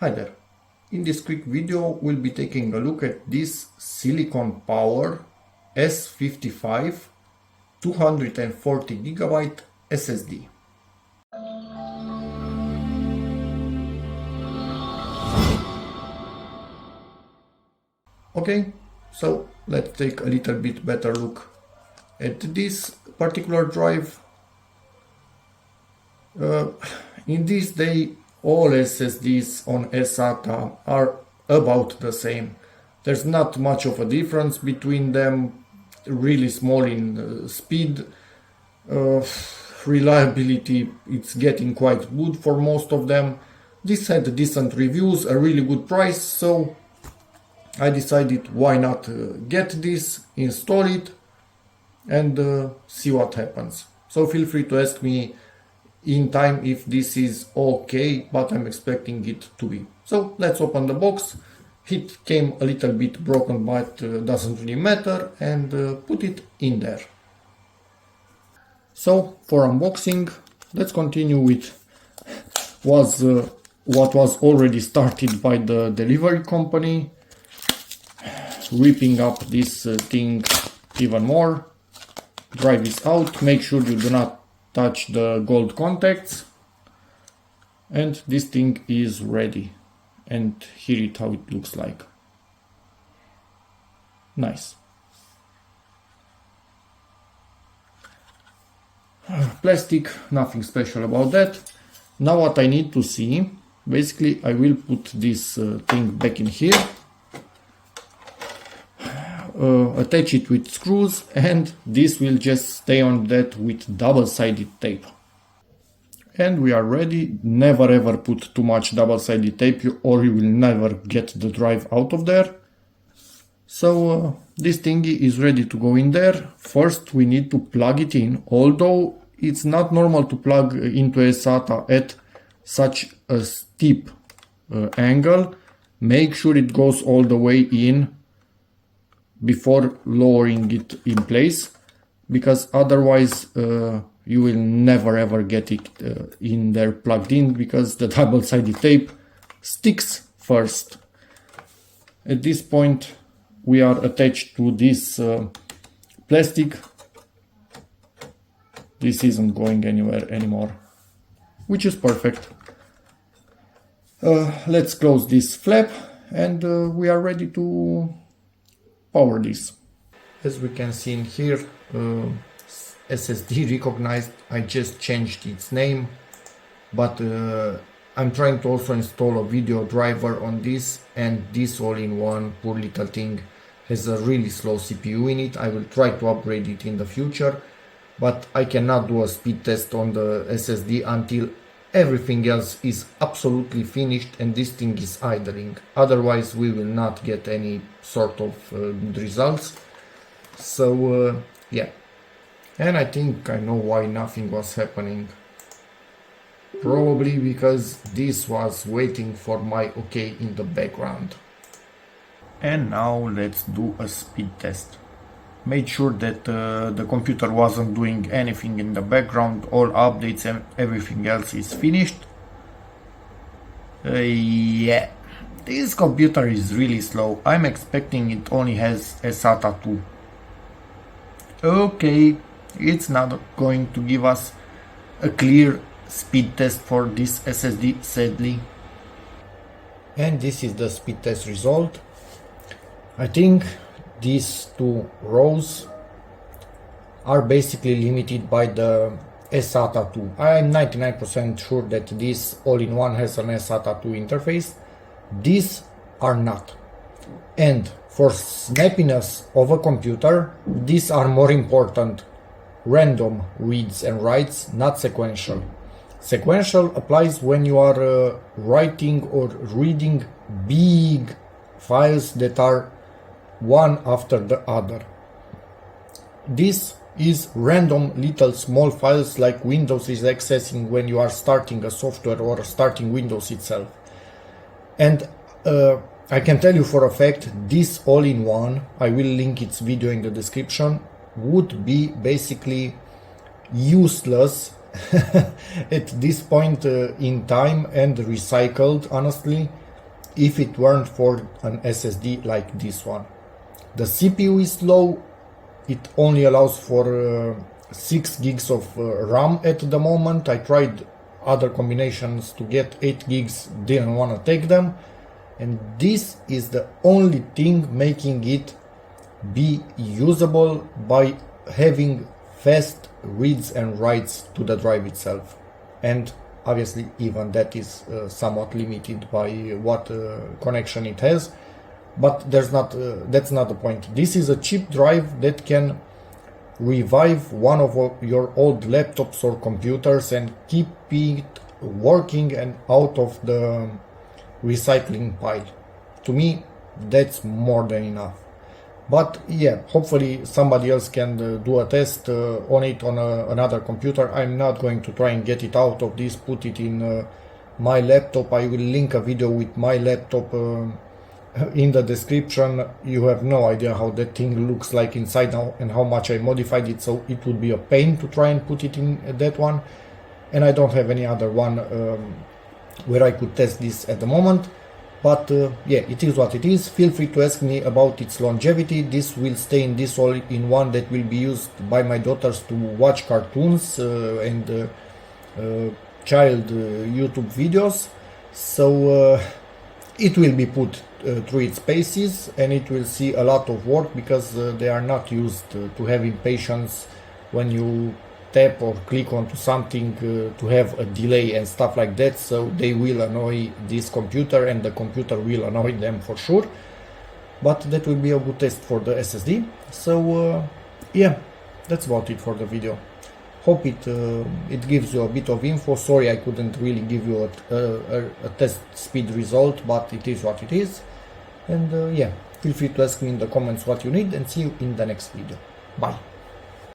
Hi there. In this quick video we'll be taking a look at this Silicon Power S55 240GB SSD. Okay, so let's take a little bit better look at this particular drive. In this day all SSDs on SATA are about the same. There's not much of a difference between them, really small in speed. Reliability, it's getting quite good for most of them. This had decent reviews, a really good price, so I decided why not get this, install it and see what happens. So feel free to ask me in time if this is okay, but I'm expecting it to be. So let's open the box. It came a little bit broken, but doesn't really matter, and put it in there. So for unboxing, let's continue with what was already started by the delivery company. Ripping up this thing even more. Drive is out. Make sure you do not touch the gold contacts, and this thing is ready, and here is how it looks like. Nice. Plastic, nothing special about that. Now what I need to see, basically I will put this thing back in here, attach it with screws, and this will just stay on that with double-sided tape. And we are ready. Never ever put too much double-sided tape or you will never get the drive out of there. So this thingy is ready to go in there. First we need to plug it in, although it's not normal to plug into a SATA at such a steep angle. Make sure it goes all the way in before lowering it in place, because otherwise you will never ever get it in there plugged in, because the double-sided tape sticks first. At this point we are attached to this plastic. This isn't going anywhere anymore, which is perfect. Let's close this flap and we are ready to power this. As we can see in here, SSD recognized. I just changed its name, but I'm trying to also install a video driver on this, and this all-in-one poor little thing has a really slow CPU in it. I will try to upgrade it in the future, but I cannot do a speed test on the SSD until everything else is absolutely finished and this thing is idling. Otherwise we will not get any sort of results. So yeah, and I think I know why nothing was happening. Probably because this was waiting for my okay in the background. And now let's do a speed test. Made sure that the computer wasn't doing anything in the background, all updates and everything else is finished. Yeah, this computer is really slow. I'm expecting it only has a SATA 2. Okay, it's not going to give us a clear speed test for this SSD, sadly. And this is the speed test result. I think these two rows are basically limited by the SATA 2. I'm 99% sure that this all-in-one has an SATA 2 interface. These are not. And for snappiness of a computer, these are more important. Random reads and writes, not sequential. Sequential applies when you are writing or reading big files that are one after the other. This is random little small files like Windows is accessing when you are starting a software or starting Windows itself. And I can tell you for a fact, this all-in-one, I will link its video in the description, would be basically useless at this point in time and recycled, honestly, if it weren't for an SSD like this one. The CPU is slow, it only allows for 6 gigs of RAM at the moment. I tried other combinations to get 8 gigs, didn't want to take them, and this is the only thing making it be usable by having fast reads and writes to the drive itself. And obviously even that is somewhat limited by what connection it has, but that's not the point. This is a cheap drive that can revive one of your old laptops or computers and keep it working and out of the recycling pile. To me, that's more than enough. But yeah, hopefully somebody else can do a test on it on another computer. I'm not going to try and get it out of this, put it in my laptop. I will link a video with my laptop in the description. You have no idea how that thing looks like inside now and how much I modified it, so it would be a pain to try and put it in that one. And I don't have any other one where I could test this at the moment. But yeah, it is what it is. Feel free to ask me about its longevity. This will stay in this all-in-one that will be used by my daughters to watch cartoons and child YouTube videos. So it will be put through its paces, and it will see a lot of work because they are not used to having patience when you tap or click onto something to have a delay and stuff like that. So they will annoy this computer and the computer will annoy them for sure. But that will be a good test for the SSD. So yeah, that's about it for the video. Hope it gives you a bit of info. Sorry I couldn't really give you a test speed result, but it is what it is. And yeah, feel free to ask me in the comments what you need, and see you in the next video. Bye.